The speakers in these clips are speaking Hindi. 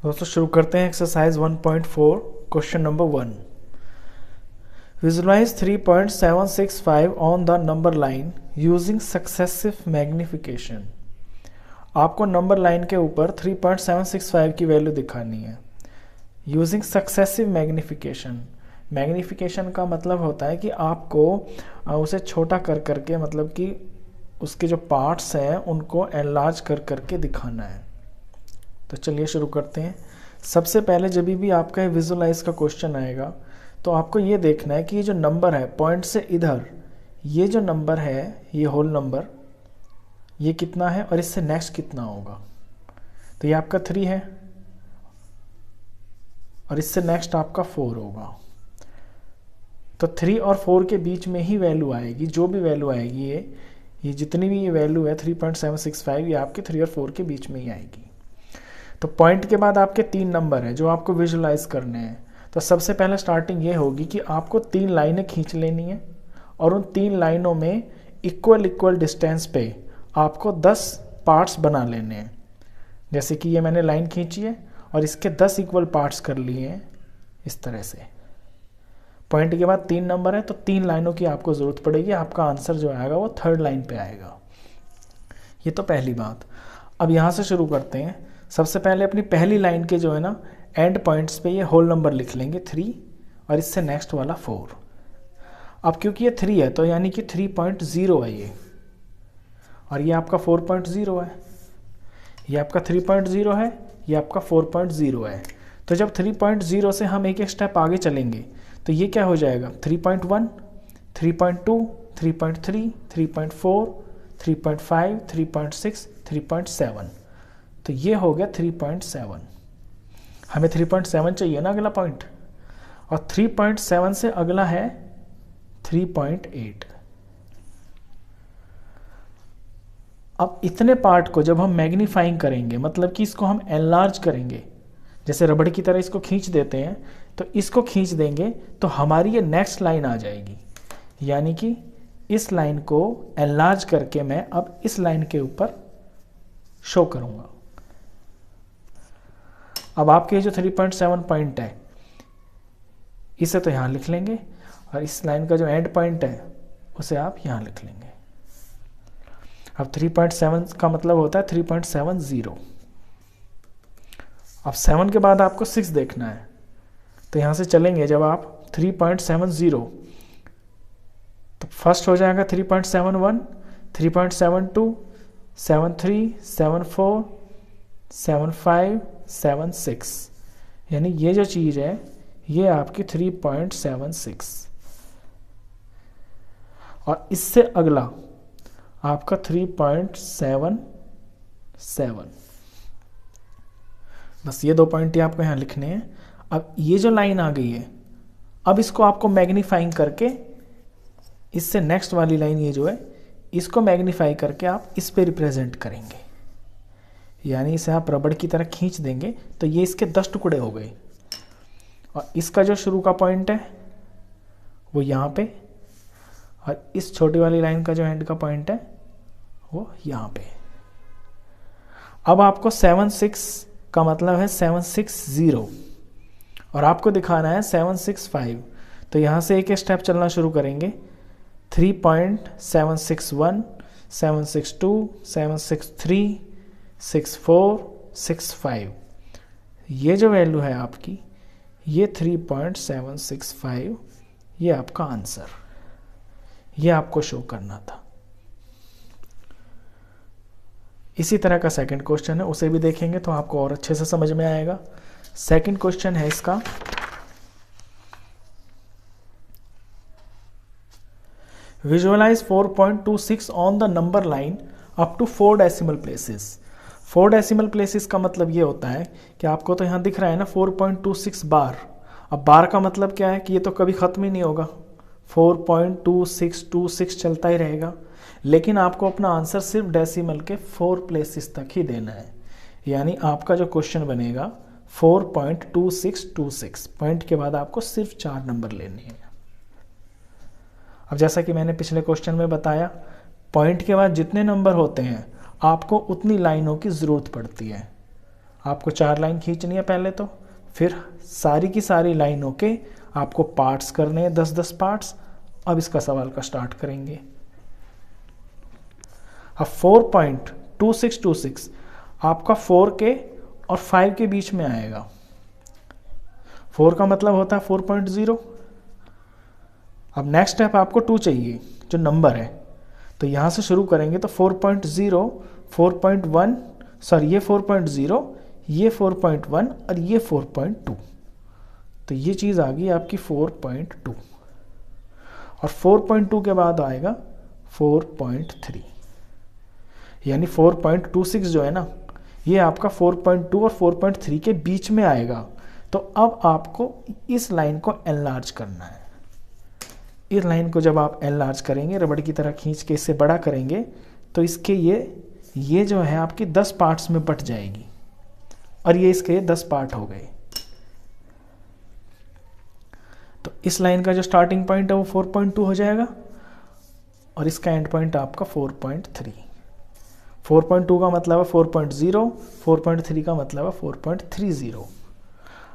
दोस्तों शुरू करते हैं exercise 1.4 question number 1। Visualise 3.765 on the number line using successive magnification. आपको नंबर लाइन के ऊपर 3.765 की वैल्यू दिखानी है यूजिंग सक्सेसिव मैग्निफिकेशन। मैग्निफिकेशन का मतलब होता है कि आपको उसे छोटा कर करके, मतलब कि उसके जो पार्ट्स हैं उनको एनलार्ज कर करके दिखाना है। तो चलिए शुरू करते हैं। सबसे पहले जब भी आपका विजुलाइज का क्वेश्चन आएगा तो आपको ये देखना है कि ये जो नंबर है पॉइंट से इधर, ये जो नंबर है ये होल नंबर, ये कितना है और इससे नेक्स्ट कितना होगा। तो ये आपका 3 है और इससे नेक्स्ट आपका 4 होगा। तो 3 और 4 के बीच में ही वैल्यू आएगी। जो भी वैल्यू आएगी ये जितनी भी ये वैल्यू है 3.765, ये आपके 3 और 4 के बीच में ही आएगी। तो पॉइंट के बाद आपके 3 नंबर हैं जो आपको विजुलाइज करने हैं। तो सबसे पहले स्टार्टिंग ये होगी कि आपको 3 लाइनें खींच लेनी है और उन 3 लाइनों में इक्वल डिस्टेंस पे आपको 10 पार्ट्स बना लेने हैं। जैसे कि ये मैंने लाइन खींची है और इसके 10 इक्वल पार्ट्स कर लिए हैं इस तरह से। पॉइंट के बाद 3 नंबर है तो 3 लाइनों की आपको ज़रूरत पड़ेगी। आपका आंसर जो आएगा वो 3rd लाइन पे आएगा। ये तो पहली बात। अब यहाँ से शुरू करते हैं। सबसे पहले अपनी पहली लाइन के जो है ना एंड पॉइंट्स पे ये होल नंबर लिख लेंगे 3 और इससे नेक्स्ट वाला 4। अब क्योंकि ये 3 है तो यानी कि 3.0 है ये, और ये आपका 4.0 है। ये आपका 3.0 है, ये आपका 4.0 है। तो जब 3.0 से हम एक स्टेप आगे चलेंगे तो ये क्या हो जाएगा 3.1, 3.2, 3.3, 3.4, 3.5, 3.6, 3.7। तो ये हो गया 3.7। हमें 3.7 चाहिए ना अगला पॉइंट, और 3.7 से अगला है 3.8। अब इतने पार्ट को जब हम मैग्नीफाइंग करेंगे, मतलब कि इसको हम एनलार्ज करेंगे, जैसे रबड़ की तरह इसको खींच देते हैं, तो इसको खींच देंगे तो हमारी ये नेक्स्ट लाइन आ जाएगी। यानी कि इस लाइन को एनलार्ज करके मैं अब इस लाइन के ऊपर शो करूंगा। अब आपके जो 3.7 पॉइंट है इसे तो यहाँ लिख लेंगे और इस लाइन का जो एंड पॉइंट है उसे आप यहाँ लिख लेंगे। अब 3.7 का मतलब होता है 3.70। अब 7 के बाद आपको 6 देखना है, तो यहाँ से चलेंगे जब आप 3.70 तो फर्स्ट हो जाएगा 3.71, 3.72, 73, 74, 75, 76। यानी ये जो चीज़ है ये आपकी 3.76, और इससे अगला आपका 3.77। बस ये 2 पॉइंट ही आपको यहाँ लिखने हैं। अब ये जो लाइन आ गई है, अब इसको आपको मैग्नीफाइंग करके इससे नेक्स्ट वाली लाइन ये जो है इसको मैग्नीफाई करके आप इस पे रिप्रेजेंट करेंगे। यानी इसे आप रबड़ की तरह खींच देंगे तो ये इसके 10 टुकड़े हो गए, और इसका जो शुरू का पॉइंट है वो यहाँ पे, और इस छोटी वाली लाइन का जो एंड का पॉइंट है वो यहाँ पे। अब आपको 76 का मतलब है 760 और आपको दिखाना है 765। तो यहाँ से एक स्टेप चलना शुरू करेंगे। 3.761, 762, 763, 64, 65। ये जो वैल्यू है आपकी ये 3.765, ये आपका आंसर, ये आपको शो करना था। इसी तरह का सेकंड क्वेश्चन है, उसे भी देखेंगे तो आपको और अच्छे से समझ में आएगा। सेकंड क्वेश्चन है इसका, visualise 4.26 on the number line up to 4 decimal places. 4 decimal places का मतलब ये होता है कि आपको तो यहाँ दिख रहा है ना 4.26 बार। अब बार का मतलब क्या है कि ये तो कभी ख़त्म ही नहीं होगा, 4.2626 चलता ही रहेगा। लेकिन आपको अपना आंसर सिर्फ डेसिमल के 4 प्लेसेस तक ही देना है। यानी आपका जो क्वेश्चन बनेगा 4.2626, पॉइंट के बाद आपको सिर्फ 4 नंबर लेने हैं। अब जैसा कि मैंने पिछले क्वेश्चन में बताया, पॉइंट के बाद जितने नंबर होते हैं आपको उतनी लाइनों की ज़रूरत पड़ती है। आपको 4 लाइन खींचनी है पहले तो, फिर सारी की सारी लाइनों के आपको पार्ट्स करने हैं, 10-10 पार्ट्स। अब इसका सवाल का स्टार्ट करेंगे। अब 4.2626 आपका 4 के और 5 के बीच में आएगा। 4 का मतलब होता है 4.0। अब नेक्स्ट स्टेप आपको 2 चाहिए जो नंबर है, तो यहाँ से शुरू करेंगे तो 4.0, 4.1, सॉरी ये 4.0, ये 4.1 और ये 4.2, तो ये चीज़ आ गई आपकी 4.2। और 4.2 के बाद आएगा 4.3, यानी 4.26 जो है ना, ये आपका 4.2 और 4.3 के बीच में आएगा। तो अब आपको इस लाइन को एनलार्ज करना है। इस लाइन को जब आप एनलार्ज करेंगे, रबड़ की तरह खींच के इससे बड़ा करेंगे, तो इसके ये जो है आपकी 10 पार्ट्स में बट जाएगी, और ये इसके 10 पार्ट हो गए। तो इस लाइन का जो स्टार्टिंग पॉइंट है वो 4.2 हो जाएगा, और इसका एंड पॉइंट आपका 4.3। 4.2 का मतलब है 4.0, 4.3 का मतलब है 4.30।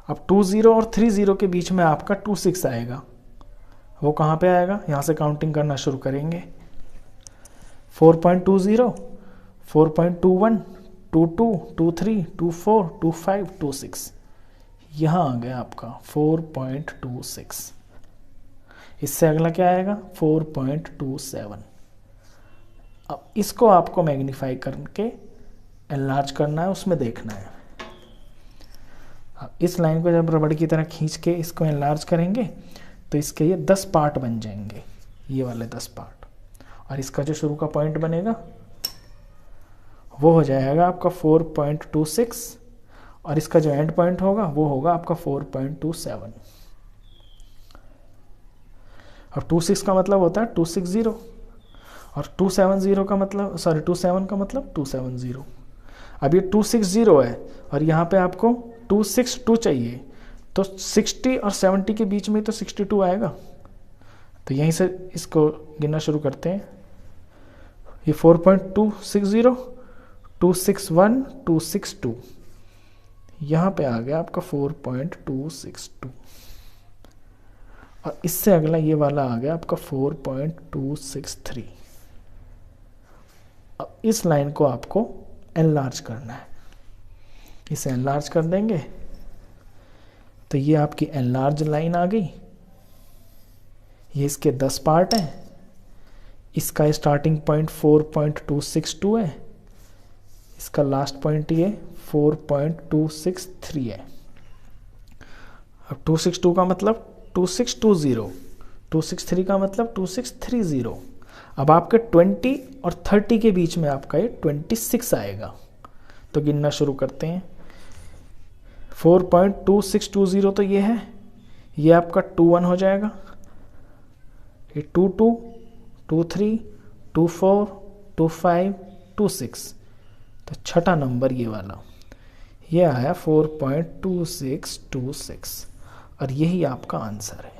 अब 20 और 30 के बीच में आपका 26 आएगा। वो कहाँ पे आएगा, यहाँ से काउंटिंग करना शुरू करेंगे। 4.20, 4.21, 22, 23, 24, 25, 26, यहाँ आ गया आपका 4.26। इससे अगला क्या आएगा 4.27। अब इसको आपको मैग्नीफाई करके एनलार्ज करना है, उसमें देखना है। अब इस लाइन को जब रबड़ की तरह खींच के इसको एनलार्ज करेंगे तो इसके ये 10 पार्ट बन जाएंगे, ये वाले 10 पार्ट, और इसका जो शुरू का पॉइंट बनेगा वो हो जाएगा आपका 4.26, और इसका जो एंड पॉइंट होगा वो होगा आपका 4.27। और 26 का मतलब होता है 260, और 270 का मतलब, सॉरी 27 का मतलब 270। अब ये 260 है और यहाँ पे आपको 262 चाहिए, तो 60 और 70 के बीच में तो 62 आएगा। तो यहीं से इसको गिनना शुरू करते हैं। ये 4.260, 261, 262, यहाँ पे आ गया आपका 4.262, और इससे अगला ये वाला आ गया आपका 4.263। अब इस लाइन को आपको एनलार्ज करना है, इसे एनलार्ज कर देंगे तो ये आपकी एनलार्ज लाइन आ गई। ये इसके 10 पार्ट हैं, इसका स्टार्टिंग पॉइंट 4.262 है, इसका लास्ट पॉइंट ये 4.263 है। अब 262 का मतलब 2620, 263 का मतलब 2630। अब आपके 20 और 30 के बीच में आपका ये 26 आएगा। तो गिनना शुरू करते हैं। 4.2620 तो ये है, ये आपका 21 हो जाएगा, ये 22, 23, 24, 25, 26, तो छठा नंबर ये वाला, ये आया 4.2626, और यही आपका आंसर है।